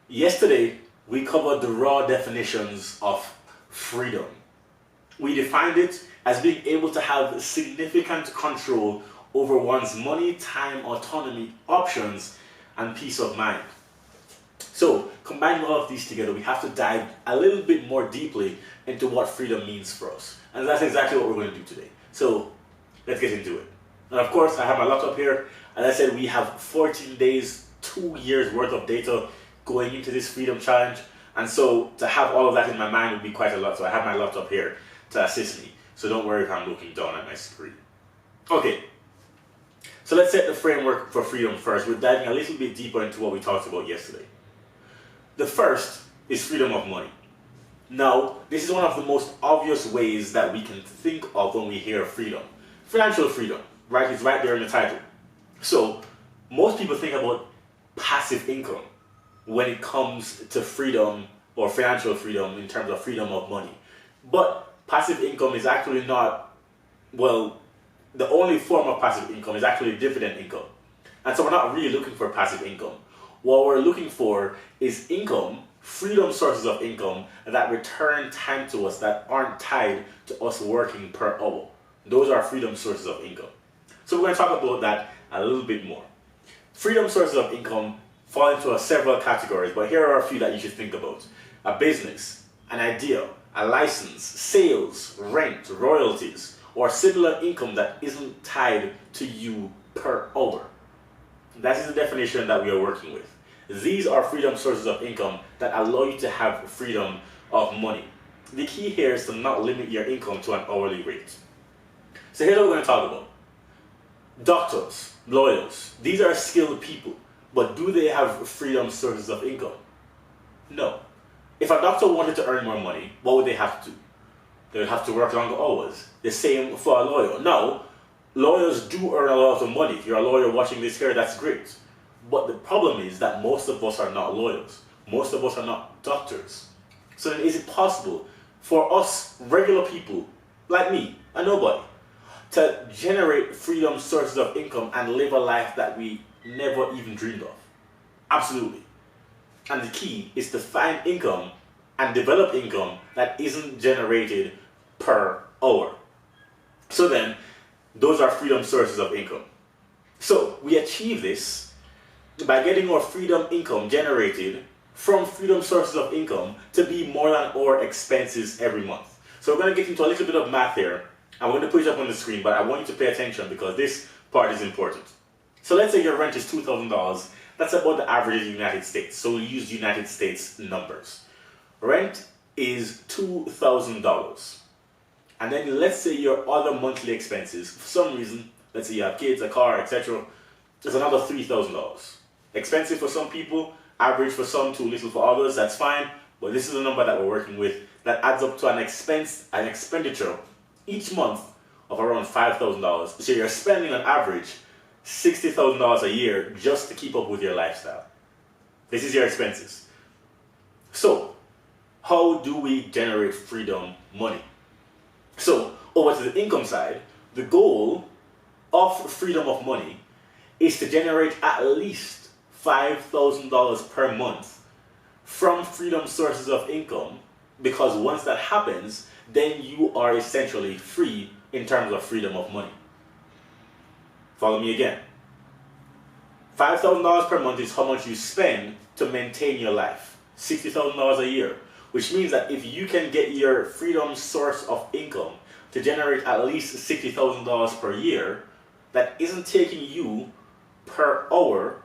Yesterday, we covered the raw definitions of freedom. We defined it as being able to have significant control over one's money, time, autonomy, options, and peace of mind. So, combining all of these together, we have to dive a little bit more deeply into what freedom means for us. And that's exactly what we're going to do today. So, let's get into it. And of course, I have my laptop here. As I said, we have 14 days, 2 years worth of data going into this freedom challenge. And so, to have all of that in my mind would be quite a lot. So, I have my laptop here to assist me. So, don't worry if I'm looking down at my screen. Okay. So, let's set the framework for freedom first. We're diving a little bit deeper into what we talked about yesterday. The first is freedom of money. Now, this is one of the most obvious ways that we can think of when we hear freedom. Financial freedom, right? It's right there in the title. So, most people think about passive income when it comes to freedom or financial freedom in terms of freedom of money. But passive income is actually not, well, the only form of passive income is actually dividend income. And so we're not really looking for passive income. What we're looking for is income, freedom sources of income that return time to us that aren't tied to us working per hour. Those are freedom sources of income. So we're going to talk about that a little bit more. Freedom sources of income fall into several categories, but here are a few that you should think about. A business, an idea, a license, sales, rent, royalties, or similar income that isn't tied to you per hour. That is the definition that we are working with. These are freedom sources of income that allow you to have freedom of money. The key here is to not limit your income to an hourly rate. So here's what we're going to talk about. Doctors, lawyers, these are skilled people, but do they have freedom sources of income? No. If a doctor wanted to earn more money, what would they have to do? They would have to work longer hours. The same for a lawyer. Now, lawyers do earn a lot of money. If you're a lawyer watching this here, that's great. But the problem is that most of us are not lawyers. Most of us are not doctors. So then is it possible for us regular people, like me, a nobody, to generate freedom sources of income and live a life that we never even dreamed of? Absolutely. And the key is to find income and develop income that isn't generated per hour. So then, those are freedom sources of income. So we achieve this by getting our freedom income generated from freedom sources of income to be more than our expenses every month. So we're going to get into a little bit of math here. I'm going to put it up on the screen, but I want you to pay attention because this part is important. So let's say your rent is $2,000. That's about the average in the United States. So we use United States numbers. Rent is $2,000. And then let's say your other monthly expenses, for some reason, let's say you have kids, a car, etc., is another $3,000. Expensive for some people, average for some, too little for others, that's fine. But this is the number that we're working with that adds up to an expenditure each month of around $5,000. So you're spending on average $60,000 a year just to keep up with your lifestyle. This is your expenses. So, how do we generate freedom money? So, over to the income side, the goal of freedom of money is to generate at least $5,000 per month from freedom sources of income, because once that happens, then you are essentially free in terms of freedom of money. Follow me again. $5,000 per month is how much you spend to maintain your life. $60,000 a year. Which means that if you can get your freedom source of income to generate at least $60,000 per year, that isn't taking you per hour,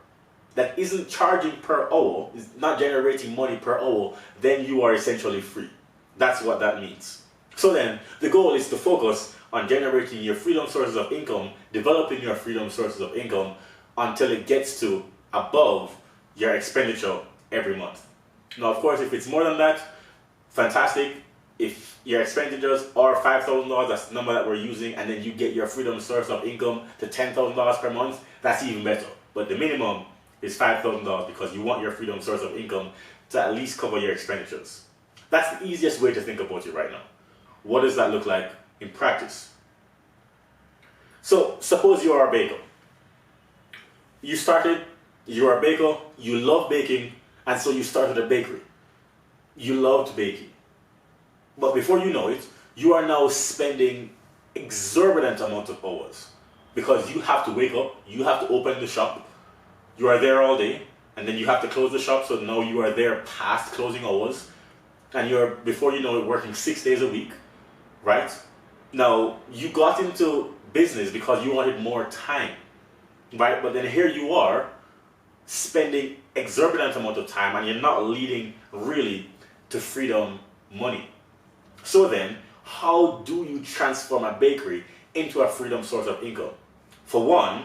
that isn't charging per hour, is not generating money per hour, then you are essentially free. That's what that means. So then, the goal is to focus on generating your freedom sources of income, developing your freedom sources of income until it gets to above your expenditure every month. Now, of course, if it's more than that, fantastic. If your expenditures are $5,000, that's the number that we're using, and then you get your freedom source of income to $10,000 per month, that's even better. But the minimum is $5,000 because you want your freedom source of income to at least cover your expenditures. That's the easiest way to think about it right now. What does that look like in practice? So, suppose you are a baker. You are a baker, you love baking, And so you started a bakery. You loved baking. But before you know it, you are now spending exorbitant amount of hours because you have to wake up, you have to open the shop, you are there all day, and then you have to close the shop, so now you are there past closing hours, and you're, before you know it, working 6 days a week, right? Now, you got into business because you wanted more time, right? But then here you are spending exorbitant amount of time and you're not leading really to freedom money. So then, how do you transform a bakery into a freedom source of income? For one,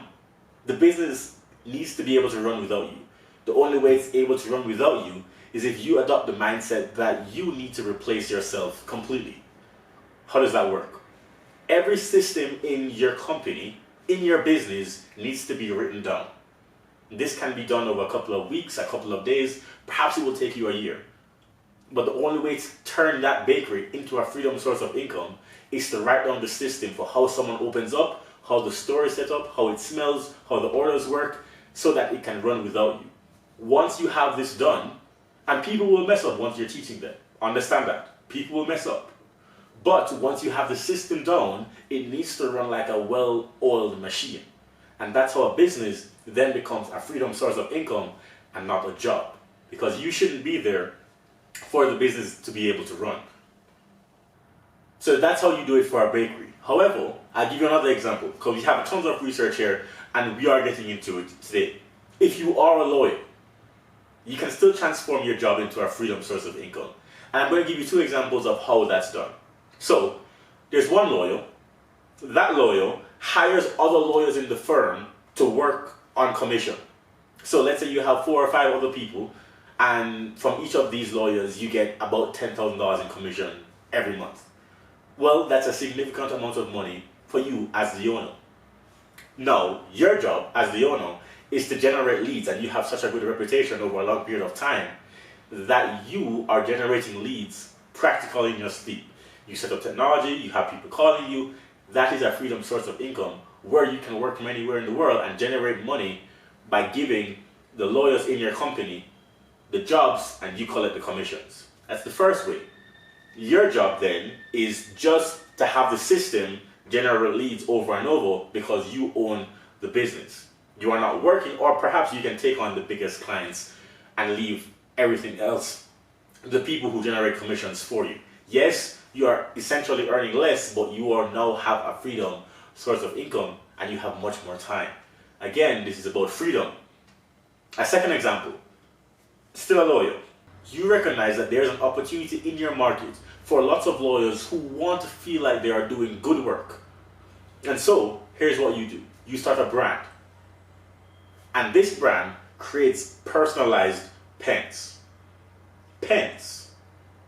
the business needs to be able to run without you. The only way it's able to run without you is if you adopt the mindset that you need to replace yourself completely. How does that work? Every system in your company, in your business, needs to be written down. This can be done over a couple of weeks, a couple of days, perhaps it will take you a year. But the only way to turn that bakery into a freedom source of income is to write down the system for how someone opens up, how the store is set up, how it smells, how the orders work, so that it can run without you. Once you have this done, and people will mess up once you're teaching them. Understand that. People will mess up. But once you have the system down, it needs to run like a well-oiled machine. And that's how a business then becomes a freedom source of income and not a job. Because you shouldn't be there for the business to be able to run. So that's how you do it for a bakery. However, I'll give you another example because we have tons of research here and we are getting into it today. If you are a lawyer, you can still transform your job into a freedom source of income. And I'm going to give you two examples of how that's done. So, there's one lawyer. That lawyer hires other lawyers in the firm to work on commission. So let's say you have 4 or 5 other people, and from each of these lawyers you get about $10,000 in commission every month. Well, that's a significant amount of money for you as the owner. Now, your job as the owner is to generate leads, and you have such a good reputation over a long period of time that you are generating leads practically in your sleep. You set up technology, you have people calling you. That is a freedom source of income where you can work from anywhere in the world and generate money by giving the lawyers in your company the jobs and you collect the commissions. That's the first way. Your job then is just to have the system generate leads over and over because you own the business. You are not working, or perhaps you can take on the biggest clients and leave everything else, the people who generate commissions for you. Yes, you are essentially earning less, but you are now have a freedom source of income and you have much more time. Again, this is about freedom. A second example, still a lawyer. You recognize that there's an opportunity in your market for lots of lawyers who want to feel like they are doing good work. And so, here's what you do. You start a brand. And this brand creates personalized pens. Pens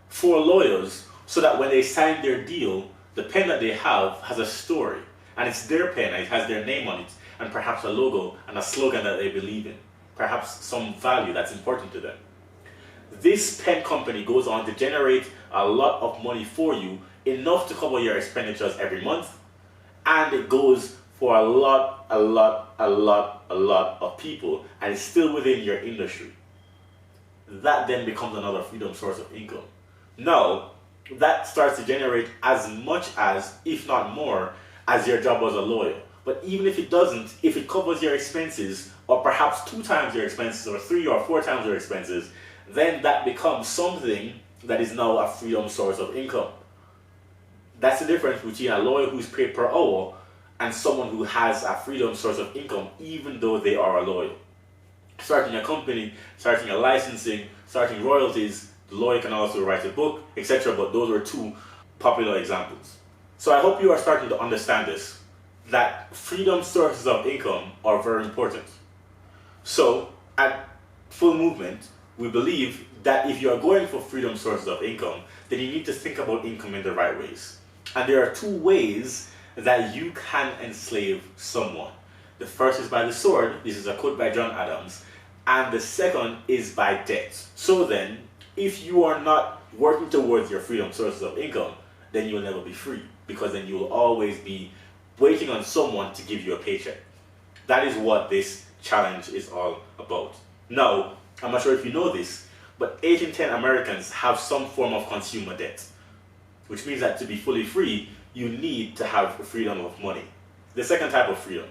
for lawyers, so that when they sign their deal, the pen that they have has a story. And it's their pen, and it has their name on it, and perhaps a logo and a slogan that they believe in. Perhaps some value that's important to them. This pen company goes on to generate a lot of money for you, enough to cover your expenditures every month, and it goes for a lot of people, and it's still within your industry. That then becomes another freedom source of income. Now, that starts to generate as much as, if not more, as your job as a lawyer. But even if it doesn't, if it covers your expenses, or perhaps 2 times your expenses, or 3 or 4 times your expenses, then that becomes something that is now a freedom source of income. That's the difference between a lawyer who's paid per hour and someone who has a freedom source of income, even though they are a lawyer. Starting a company, starting a licensing, starting royalties, the lawyer can also write a book, etc. But those are 2 popular examples. So I hope you are starting to understand this, that freedom sources of income are very important. So at Full Movement, we believe that if you are going for freedom sources of income, then you need to think about income in the right ways. And there are 2 ways that you can enslave someone. The first is by the sword. This is a quote by John Adams. And the second is by debt. So then, if you are not working towards your freedom sources of income, then you'll never be free, because then you will always be waiting on someone to give you a paycheck. That is what this challenge is all about. Now, I'm not sure if you know this, but 8 in 10 Americans have some form of consumer debt, which means that to be fully free, you need to have freedom of money. The second type of freedom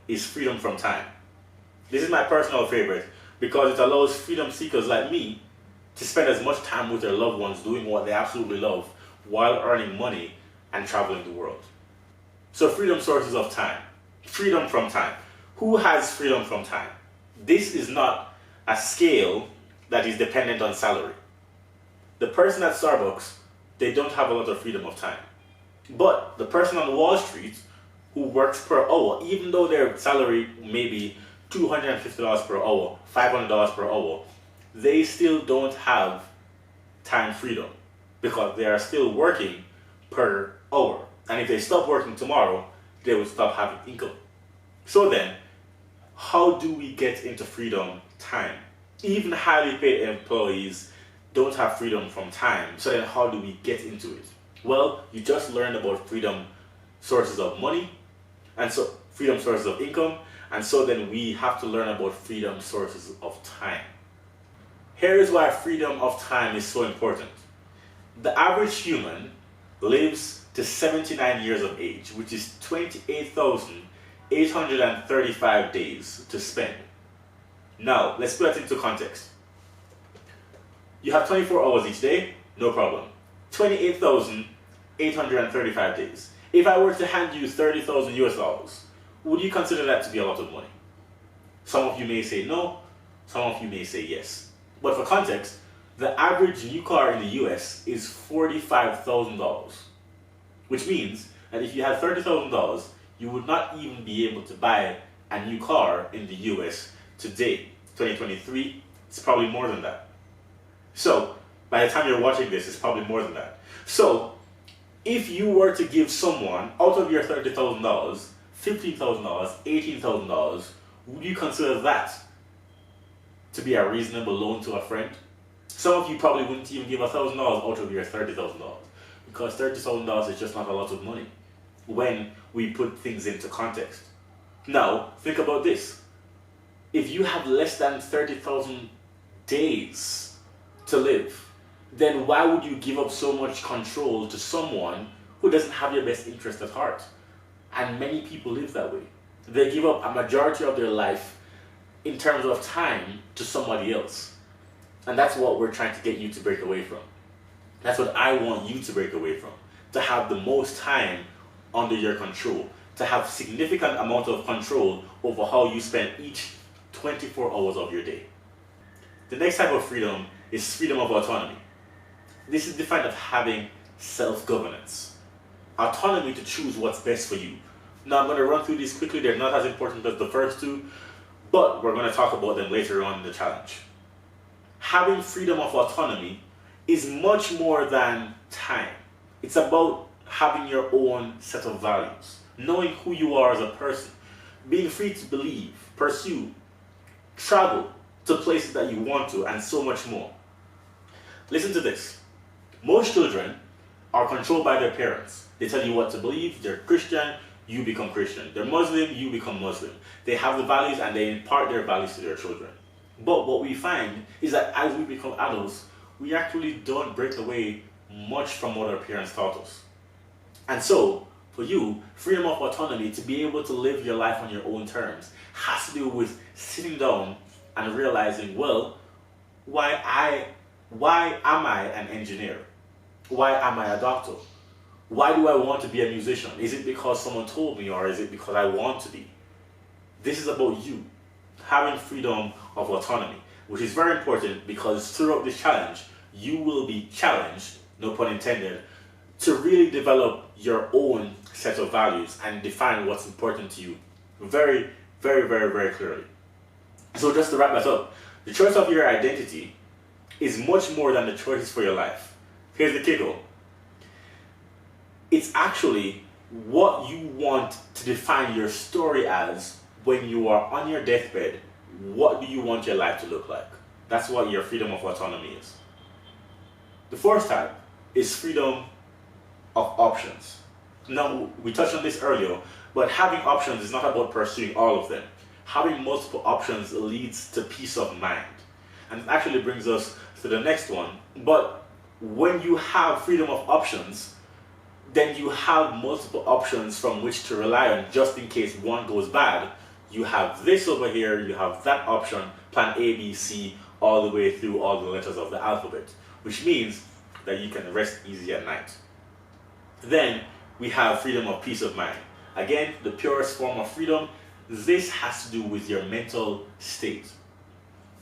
is freedom from time. This is my personal favorite because it allows freedom seekers like me to spend as much time with their loved ones doing what they absolutely love while earning money and traveling the world. So freedom sources of time. Freedom from time. Who has freedom from time? This is not a scale that is dependent on salary. The person at Starbucks, they don't have a lot of freedom of time. But the person on Wall Street who works per hour, even though their salary may be $250 per hour, $500 per hour, they still don't have time freedom because they are still working per hour. And if they stop working tomorrow, they will stop having income. So then, how do we get into freedom time? Even highly paid employees don't have freedom from time. So then how do we get into it? Well, you just learned about freedom sources of money, and so freedom sources of income, and so then we have to learn about freedom sources of time. Here is why freedom of time is so important. The average human lives to 79 years of age, which is 28,835 days to spend. Now, let's put that into context. You have 24 hours each day, no problem. 28,835 days. If I were to hand you 30,000 US dollars, would you consider that to be a lot of money? Some of you may say no, some of you may say yes. But for context, the average new car in the US is $45,000, which means that if you had $30,000, you would not even be able to buy a new car in the US today. 2023, it's probably more than that. So, by the time you're watching this, it's probably more than that. So, if you were to give someone, out of your $30,000, $15,000, $18,000, would you consider that to be a reasonable loan to a friend? Some of you probably wouldn't even give $1,000 out of your $30,000 because $30,000 is just not a lot of money when we put things into context. Now, think about this. If you have less than 30,000 days to live, then why would you give up so much control to someone who doesn't have your best interest at heart? And many people live that way. They give up a majority of their life in terms of time to somebody else. And that's what we're trying to get you to break away from. That's what I want you to break away from. To have the most time under your control. To have significant amount of control over how you spend each 24 hours of your day. The next type of freedom is freedom of autonomy. This is defined as having self-governance. Autonomy to choose what's best for you. Now I'm going to run through these quickly. They're not as important as the first two, but we're going to talk about them later on in the challenge. Having freedom of autonomy is much more than time. It's about having your own set of values, knowing who you are as a person, being free to believe, pursue, travel to places that you want to, and so much more. Listen to this. Most children are controlled by their parents. They tell you what to believe. They're Christian, you become Christian. They're Muslim, you become Muslim. They have the values and they impart their values to their children. But what we find is that as we become adults, we actually don't break away much from what our parents taught us. And so, for you, freedom of autonomy, to be able to live your life on your own terms, has to do with sitting down and realizing, well, why am I an engineer? Why am I a doctor? Why do I want to be a musician? Is it because someone told me, or is it because I want to be? This is about you having freedom of autonomy, which is very important because throughout this challenge, you will be challenged, no pun intended, to really develop your own set of values and define what's important to you very, very, very, very clearly. So just to wrap that up, the choice of your identity is much more than the choices for your life. Here's the kicker. It's actually what you want to define your story as when you are on your deathbed. What do you want your life to look like? That's what your freedom of autonomy is. The fourth type is freedom of options. Now, we touched on this earlier, but having options is not about pursuing all of them. Having multiple options leads to peace of mind. And it actually brings us to the next one. But when you have freedom of options, then you have multiple options from which to rely on just in case one goes bad. You have this over here, you have that option, plan A, B, C, all the way through all the letters of the alphabet, which means that you can rest easy at night. Then we have freedom of peace of mind. Again, the purest form of freedom. This has to do with your mental state.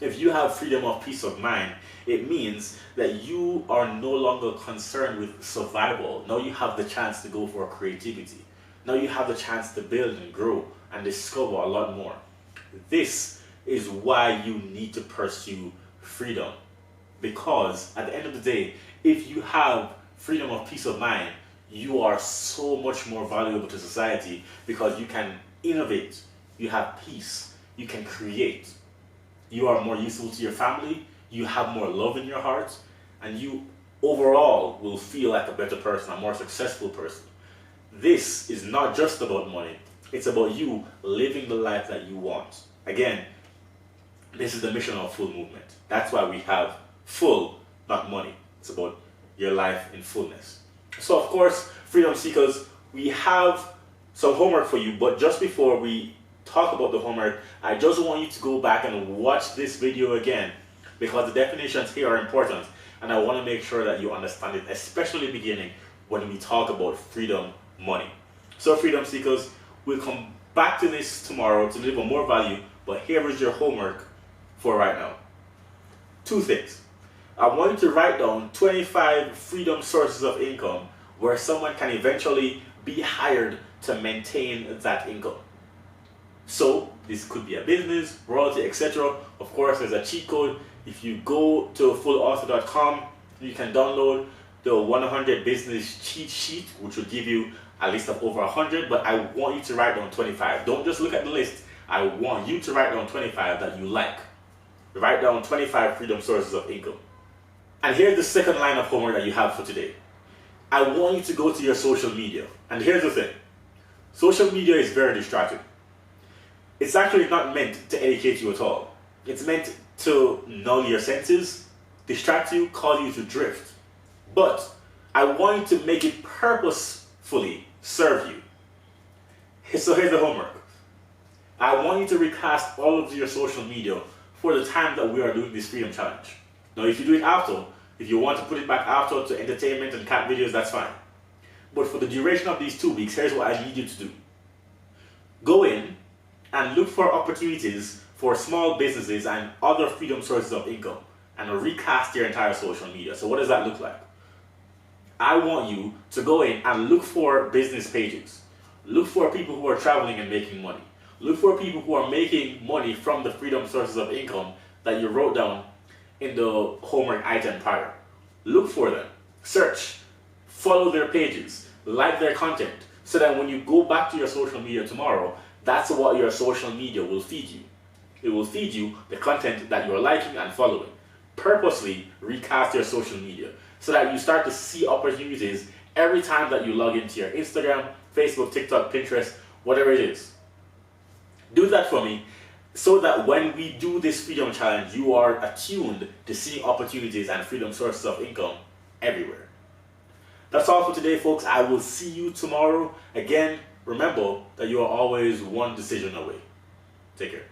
If you have freedom of peace of mind, it means that you are no longer concerned with survival. Now you have the chance to go for creativity. Now you have the chance to build and grow and discover a lot more. This is why you need to pursue freedom. Because at the end of the day, if you have freedom of peace of mind, you are so much more valuable to society because you can innovate, you have peace, you can create, you are more useful to your family, you have more love in your heart, and you overall will feel like a better person, a more successful person. This is not just about money, it's about you living the life that you want. Again, this is the mission of Full Movement. That's why we have full, not money. It's about your life in fullness. So of course, freedom seekers, we have some homework for you, but just before we talk about the homework, I just want you to go back and watch this video again because the definitions here are important and I want to make sure that you understand it, especially beginning when we talk about freedom money. So freedom seekers, we'll come back to this tomorrow to deliver more value, but here is your homework for right now. 2 things. I want you to write down 25 freedom sources of income where someone can eventually be hired to maintain that income. So this could be a business, royalty, etc. Of course, there's a cheat code. If you go to fullauthor.com, you can download the 100 business cheat sheet, which will give you a list of over 100, but I want you to write down 25. Don't just look at the list. I want you to write down 25 that you like. Write down 25 freedom sources of income. And here's the second line of homework that you have for today. I want you to go to your social media. And here's the thing. Social media is very distracting. It's actually not meant to educate you at all. It's meant to null your senses, distract you, cause you to drift. But I want you to make it purposefully serve you. So here's the homework. I want you to recast all of your social media for the time that we are doing this Freedom Challenge. Now, if you do it after, if you want to put it back after to entertainment and cat videos, that's fine. But for the duration of these 2 weeks, here's what I need you to do. Go in and look for opportunities for small businesses and other freedom sources of income and recast your entire social media. So what does that look like? I want you to go in and look for business pages. Look for people who are traveling and making money. Look for people who are making money from the freedom sources of income that you wrote down in the homework item prior. Look for them, search, follow their pages, like their content, so that when you go back to your social media tomorrow, that's what your social media will feed you. It will feed you the content that you're liking and following. Purposely recast your social media so that you start to see opportunities every time that you log into your Instagram, Facebook, TikTok, Pinterest, whatever it is. Do that for me so that when we do this Freedom Challenge, you are attuned to seeing opportunities and freedom sources of income everywhere. That's all for today, folks. I will see you tomorrow. Again, remember that you are always one decision away. Take care.